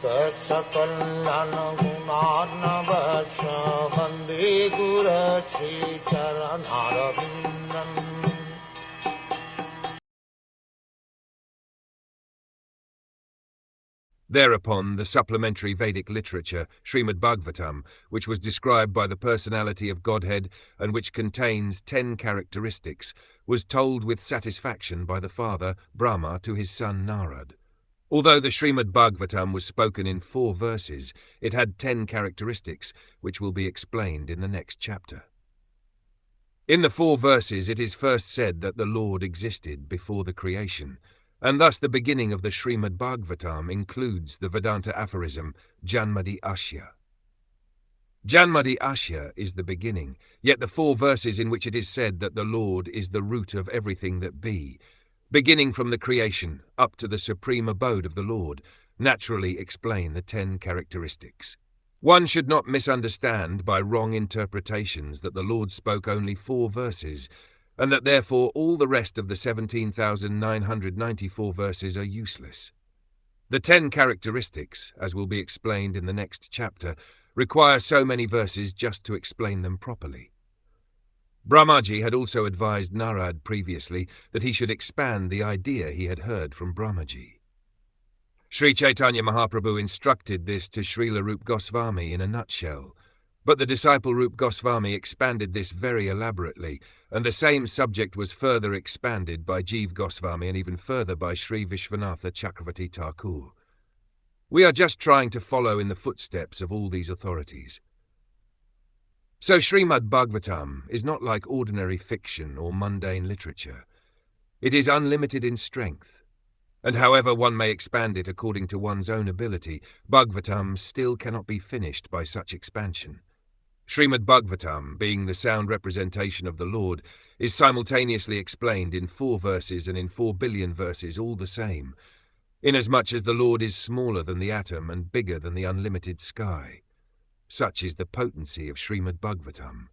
Saksakallan gunarnavasya Vande Guru Sri Charanarabindam. Thereupon, the supplementary Vedic literature, Srimad Bhagwatam, which was described by the personality of Godhead and which contains 10 characteristics, was told with satisfaction by the father, Brahma, to his son Narada. Although the Srimad Bhagwatam was spoken in 4 verses, it had 10 characteristics, which will be explained in the next chapter. In the 4 verses, it is first said that the Lord existed before the creation, and thus the beginning of the Srimad Bhagavatam includes the Vedanta aphorism, Janmadi Asya. Janmadi Asya is the beginning, yet the 4 verses in which it is said that the Lord is the root of everything that be, beginning from the creation up to the supreme abode of the Lord, naturally explain the 10 characteristics. One should not misunderstand by wrong interpretations that the Lord spoke only 4 verses, and that therefore all the rest of the 17,994 verses are useless. The 10 characteristics, as will be explained in the next chapter, require so many verses just to explain them properly. Brahmaji had also advised Narada previously that he should expand the idea he had heard from Brahmaji. Sri Chaitanya Mahaprabhu instructed this to Srila Rupa Goswami in a nutshell, but the disciple Rupa Goswami expanded this very elaborately, and the same subject was further expanded by Jiva Goswami and even further by Sri Vishwanatha Chakravarti Thakur. We are just trying to follow in the footsteps of all these authorities. So Srimad Bhagavatam is not like ordinary fiction or mundane literature. It is unlimited in strength, and however one may expand it according to one's own ability, Bhagavatam still cannot be finished by such expansion. Srimad Bhagavatam, being the sound representation of the Lord, is simultaneously explained in 4 verses and in 4 billion verses all the same, inasmuch as the Lord is smaller than the atom and bigger than the unlimited sky. Such is the potency of Srimad Bhagavatam.